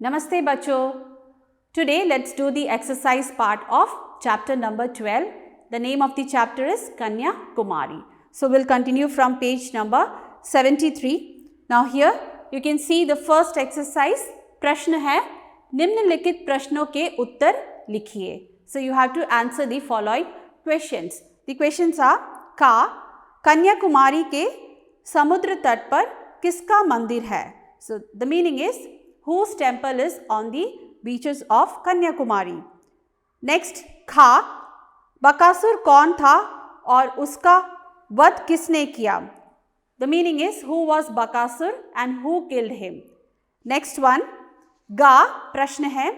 Namaste bachcho. Today let's do the exercise part of chapter number 12. The name of the chapter is Kanya Kumari. So we'll continue from page number 73. Now here you can see the first exercise. प्रश्न है निम्नलिखित प्रश्नों के उत्तर लिखिए. So you have to answer the following questions. The questions are का कन्याकुमारी के समुद्र तट पर किसका मंदिर है? So the meaning is whose temple is on the beaches of Kanyakumari. Next, खा बकासुर कौन था और उसका वध किसने किया? The meaning is who was Bakasur and who killed him. Next one, गा प्रश्न है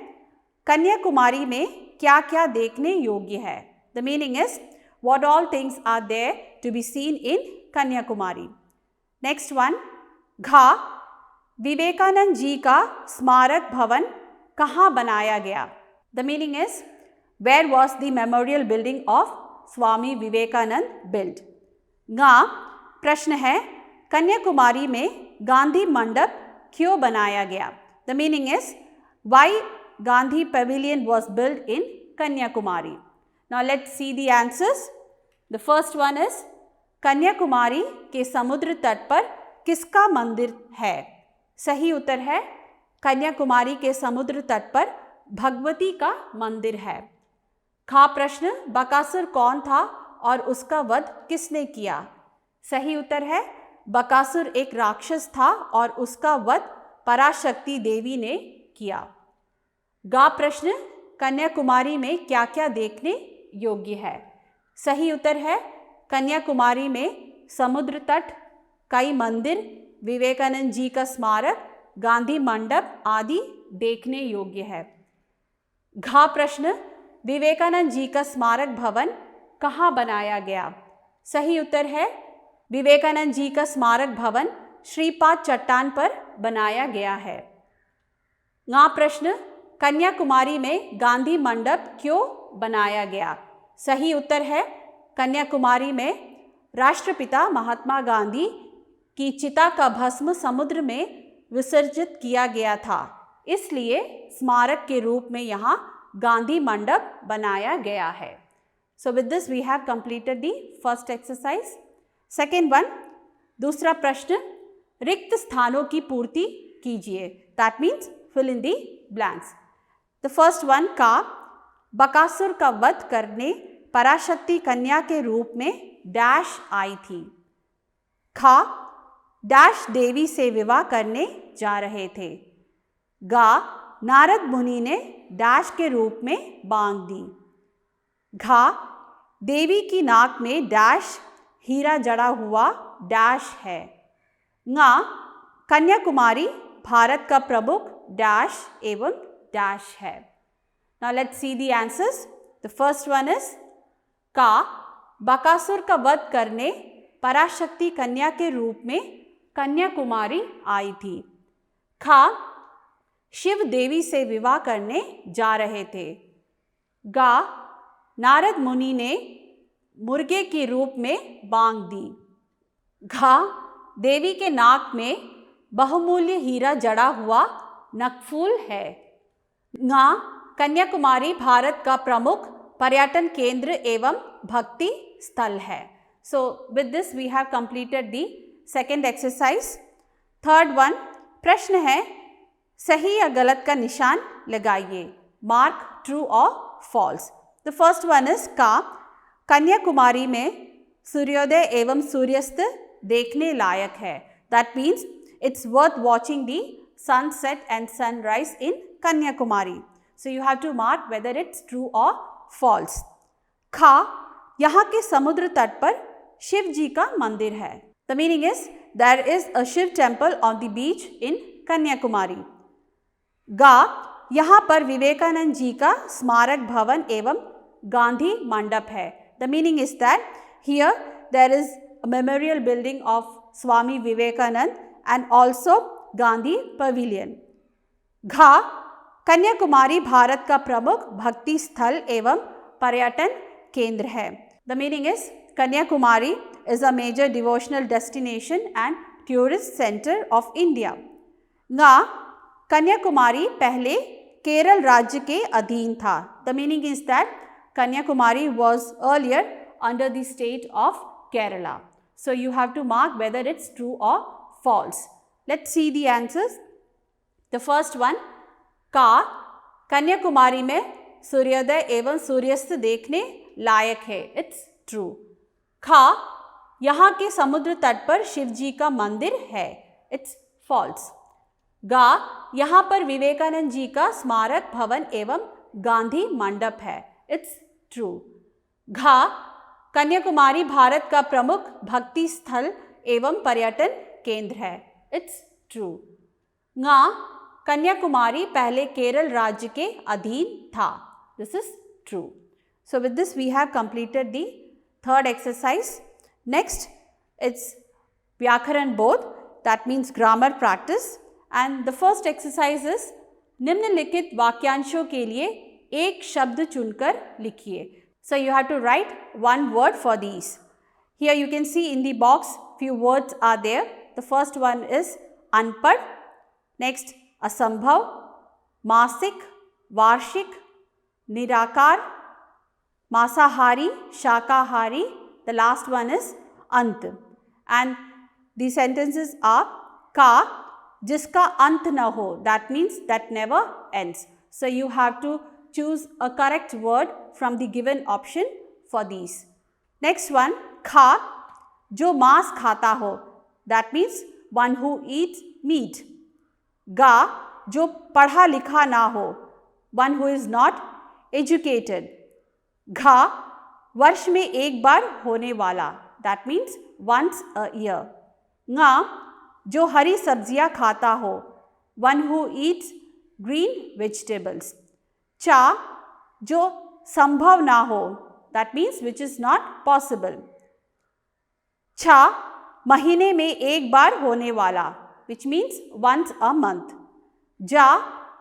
कन्याकुमारी में क्या क्या देखने योग्य है? The meaning is what all things are there to be seen in Kanyakumari. Next one, घा विवेकानंद जी का स्मारक भवन कहाँ बनाया गया? The meaning is where was the memorial building of Swami Vivekanand built? गा प्रश्न है कन्याकुमारी में गांधी मंडप क्यों बनाया गया? The meaning is why Gandhi Pavilion was built in Kanyakumari. Now let's see the answers. The first one is Kanyakumari के समुद्र तट पर किसका मंदिर है? सही उत्तर है कन्याकुमारी के समुद्र तट पर भगवती का मंदिर है. खा प्रश्न बकासुर कौन था और उसका वध किसने किया? सही उत्तर है बकासुर एक राक्षस था और उसका वध पराशक्ति देवी ने किया. गा प्रश्न कन्याकुमारी में क्या क्या देखने योग्य है? सही उत्तर है कन्याकुमारी में समुद्र तट, कई मंदिर, विवेकानंद जी का स्मारक, गांधी मंडप आदि देखने योग्य है. घा प्रश्न विवेकानंद जी का स्मारक भवन कहाँ बनाया गया? सही उत्तर है विवेकानंद जी का स्मारक भवन श्रीपाद चट्टान पर बनाया गया है. गा प्रश्न कन्याकुमारी में गांधी मंडप क्यों बनाया गया? सही उत्तर है कन्याकुमारी में राष्ट्रपिता महात्मा गांधी की चिता का भस्म समुद्र में विसर्जित किया गया था, इसलिए स्मारक के रूप में यहाँ गांधी मंडप बनाया गया है. So with this we have completed the first exercise. Second one, दूसरा प्रश्न रिक्त स्थानों की पूर्ति कीजिए. That means fill in the blanks. The first one का बकासुर का वध करने पराशक्ति कन्या के रूप में डैश आई थी. खा डैश देवी से विवाह करने जा रहे थे. गा नारद मुनि ने डैश के रूप में बांध दी. घा देवी की नाक में डैश हीरा जड़ा हुआ डैश है. गा कन्याकुमारी भारत का प्रमुख डैश एवं डैश है. Now let's see the answers. The first one is का बकासुर का वध करने पराशक्ति कन्या के रूप में कन्याकुमारी आई थी. खा शिव देवी से विवाह करने जा रहे थे. गा नारद मुनि ने मुर्गे के रूप में बांध दी. घा देवी के नाक में बहुमूल्य हीरा जड़ा हुआ नकफूल है. गा कन्याकुमारी भारत का प्रमुख पर्यटन केंद्र एवं भक्ति स्थल है. So with this we have completed the second exercise. Third one, प्रश्न है सही या गलत का निशान लगाइए. Mark true or false. The first one is का कन्याकुमारी में सूर्योदय एवं सूर्यास्त देखने लायक है. That means it's worth watching the sunset and sunrise in Kanyakumari. So you have to mark whether it's true or false. खा यहाँ के समुद्र तट पर शिव जी का मंदिर है. The meaning is there is a Shiv temple on the beach in Kanyakumari. गा यहाँ पर विवेकानंद जी का स्मारक भवन एवं गांधी मंडप है. The meaning is that here there is a memorial building of Swami Vivekanand and also Gandhi Pavilion. घा कन्याकुमारी भारत का प्रमुख भक्ति स्थल एवं पर्यटन केंद्र है. The meaning is Kanyakumari is a major devotional destination and tourist center of India. गा कन्याकुमारी पहले केरल राज्य के अधीन था. The meaning is that Kanyakumari was earlier under the state of Kerala. So you have to mark whether it's true or false. Let's see the answers. The first one, का कन्याकुमारी में सूर्योदय एवं सूर्यास्त देखने लायक है. It's true. खा यहाँ के समुद्र तट पर शिव जी का मंदिर है. It's false. गा यहाँ पर विवेकानंद जी का स्मारक भवन एवं गांधी मंडप है. It's true. घा कन्याकुमारी भारत का प्रमुख भक्ति स्थल एवं पर्यटन केंद्र है. It's true. ङा कन्याकुमारी पहले केरल राज्य के अधीन था. This is true. So with this we have completed the third exercise. Next, it's Vyakaran Bodh, that means grammar practice. And the first exercise is निम्नलिखित वाक्यांशों के लिए एक शब्द चुनकर लिखिए. So you have to write one word for these. Here you can see in the box few words are there. The first one is अनपढ़, next असंभव, मासिक, वार्षिक, निराकार, मांसाहारी, शाकाहारी. The last one is अंत. And the sentences are का जिसका अंत न हो, that means that never ends. So you have to choose a correct word from the given option for these. Next one, खा जो मांस खाता हो, that means one who eats meat. गा जो पढ़ा लिखा ना हो, one who is not educated. घा वर्ष में एक बार होने वाला, that means once a year. ङा जो हरी सब्जियां खाता हो, one who eats green vegetables. चा जो संभव ना हो, that means which is not possible. छा महीने में एक बार होने वाला, which means once a month. जा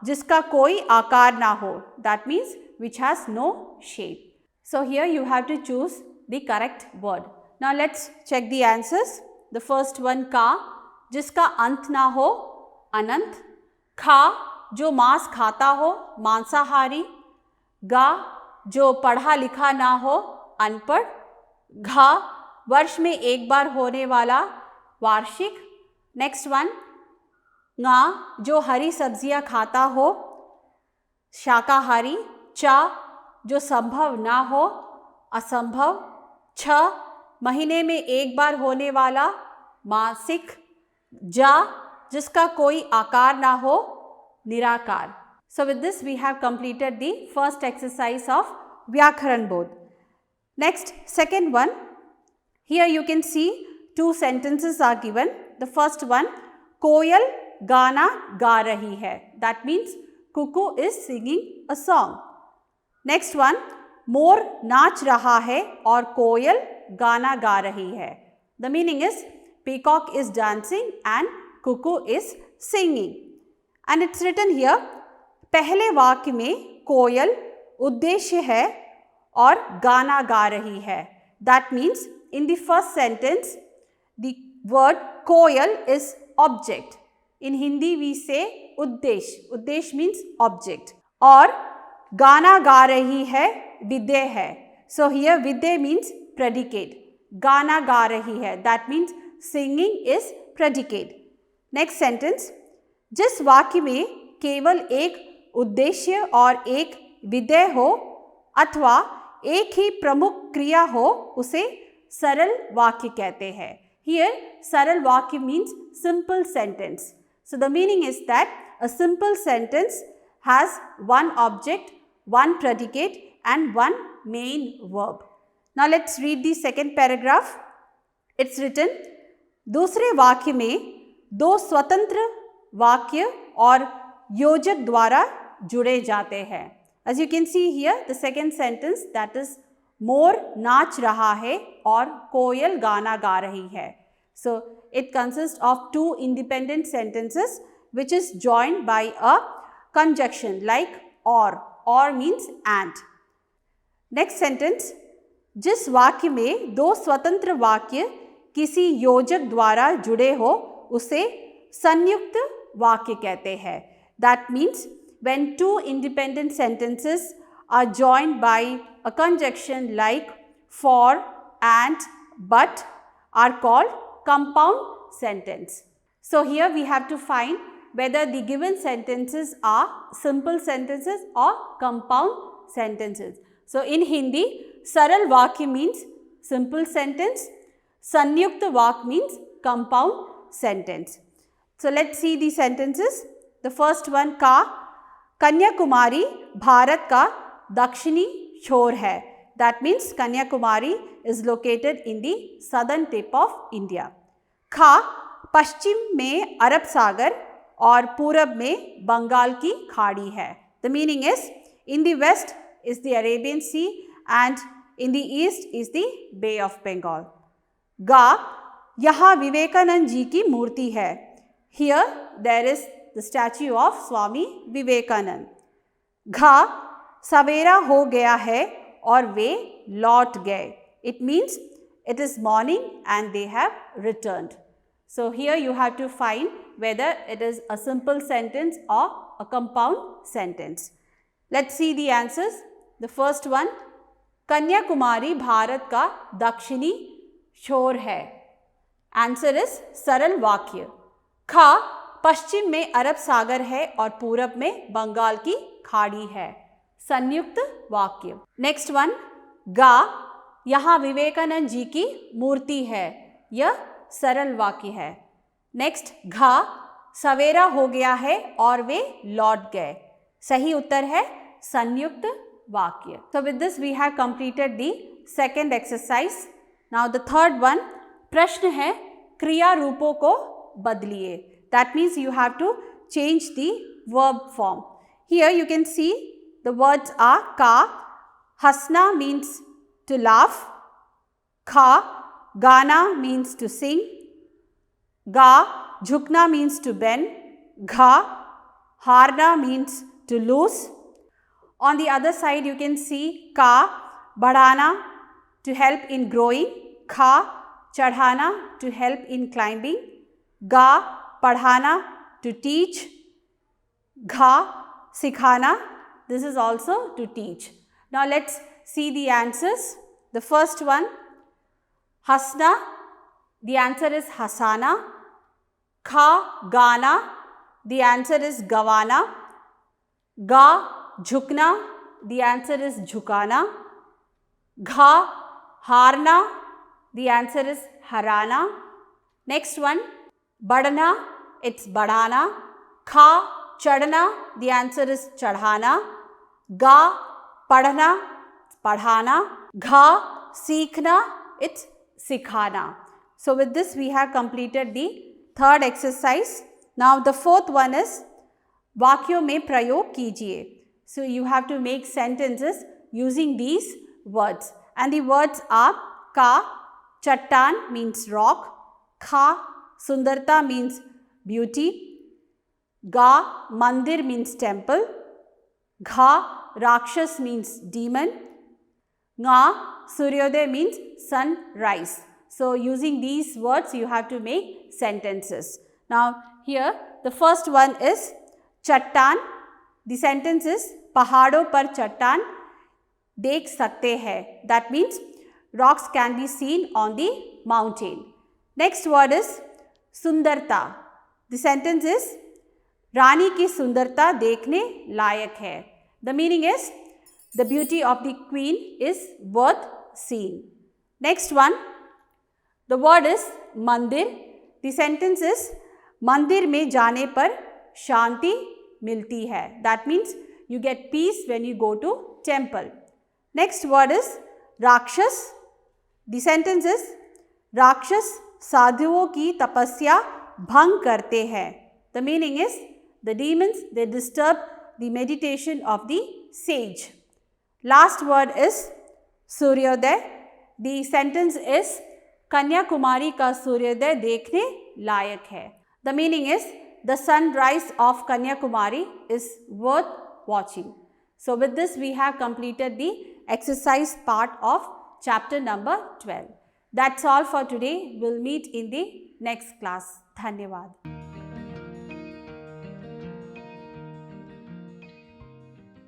जिसका कोई आकार ना हो, that means which has no shape. So here you have to choose the correct word. Now let's check the answers. The first one का जिसका अंत ना हो, अनंत. खा जो मांस खाता हो, मांसाहारी. गा जो पढ़ा लिखा ना हो, अनपढ़. घा वर्ष में एक बार होने वाला, वार्षिक. नेक्स्ट वन, ङा जो हरी सब्जियां खाता हो, शाकाहारी. चा जो संभव ना हो, असंभव. छ महीने में एक बार होने वाला, मासिक. जा जिसका कोई आकार ना हो, निराकार. So with this we have completed the first exercise of Vyakaran Bodh. Next, second one. Here you can see two sentences are given. The first one, कोयल गाना गा रही है. That means cuckoo is singing a song. Next one, मोर नाच रहा है और कोयल गाना गा रही है. The meaning is peacock is dancing and cuckoo is singing. And it's written here, पहले वाक्य में कोयल उद्देश्य है और गाना गा रही है. That means in the first sentence the word coil is object. In Hindi we say उद्देश्य. उद्देश्य means object. और गाना गा रही है विधेय है. So here विधेय means predicate. गाना गा रही है, that means singing is predicate. Next sentence, जिस वाक्य में केवल एक उद्देश्य और एक विधेय हो अथवा एक ही प्रमुख क्रिया हो, उसे सरल वाक्य कहते हैं. Here सरल वाक्य means simple sentence. So the meaning is that a simple sentence has one object, one predicate and one main verb. Now let's read the second paragraph. It's written, दूसरे वाक्य में दो स्वतंत्र वाक्य और योजक द्वारा जुड़े जाते हैं. As you can see here, the second sentence, that is मोर नाच रहा है और कोयल गाना गा रही है. So it consists of two independent sentences which is joined by a conjunction like or. Or means and. Next sentence, जिस वाक्य में दो स्वतंत्र वाक्य किसी योजक द्वारा जुड़े हो, उसे संयुक्त वाक्य कहते हैं. That means when two independent sentences are joined by a conjunction like for, and, but are called compound sentence. So here we have to find whether the given sentences are simple sentences or compound sentences. So in Hindi, saral vakya means simple sentence, sanyukta vak means compound sentence. So let's see the sentences. The first one, का कन्याकुमारी भारत का दक्षिणी छोर है. That means Kanyakumari is located in the southern tip of India. खा पश्चिम में अरब सागर और पूरब में बंगाल की खाड़ी है. The meaning is, in the west is the Arabian Sea and in the east is the Bay of Bengal. गा यहाँ विवेकानंद जी की मूर्ति है. Here there is the statue of Swami Vivekanand. घा सवेरा हो गया है और वे लौट गए. It means it is morning and they have returned. So here you have to find whether it is a simple sentence or a compound sentence. Let's see the answers. The first one, Kanyakumari Bharat का दक्षिणी छोर है. Answer is सरल वाक्य. खा पश्चिम में अरब सागर है और पूरब में बंगाल की खाड़ी है. संयुक्त वाक्य. नेक्स्ट वन, गा यहाँ विवेकानंद जी की मूर्ति है. यह सरल वाक्य है. नेक्स्ट, घा सवेरा हो गया है और वे लौट गए. सही उत्तर है संयुक्त वाक्य. So with this we have completed the second exercise. Now the third one, प्रश्न है क्रिया रूपों को बदलिए. That means you have to change the verb form. Here you can see the words are का, हंसना means to laugh, खा गाना means to sing, गा झुकना means to bend, घा हारना means to lose. On the other side you can see का बढ़ाना to help in growing, खा चढ़ाना to help in climbing, गा पढ़ाना to teach, घा सिखाना, this is also to teach. Now let's see the answers. The first one, हंसना, the answer is हंसाना. खा गाना, the answer is गवाना. गा झुकना, the answer is झुकाना. घा हारना, the answer is Hariana. Next one, बढ़ना, it's बढ़ाना. खा चढ़ना, the answer is चढ़ाना. गा पढ़ना, पढ़ाना. घा सीखना, it's सिखाना. So with this we have completed the third exercise. Now the fourth one is वाक्यों में प्रयोग कीजिए. So you have to make sentences using these words, and the words are का चट्टान means rock, खा सुंदरता means beauty, गा मंदिर means temple, घा राक्षस means demon, गा सूर्योदय means sunrise. So using these words you have to make sentences. Now here the first one is चट्टान. The sentence is पहाड़ों पर चट्टान देख सकते हैं. That means rocks can be seen on the mountain. Next word is सुंदरता. The sentence is रानी की सुंदरता देखने लायक है. The meaning is the beauty of the queen is worth seeing. Next one, the word is मंदिर. The sentence is मंदिर में जाने पर शांति मिलती है. That means you get peace when you go to temple. Next word is राक्षस. The sentence is राक्षस साधुओं की तपस्या भंग करते हैं. The meaning is the demons, they disturb the meditation of the sage. Last word is सूर्योदय. The sentence is Kanyakumari का सूर्योदय देखने लायक है. The meaning is the sunrise of Kanyakumari is worth watching. So with this we have completed the exercise part of chapter number 12. That's all for today. We'll meet in the next class. Dhanyavad.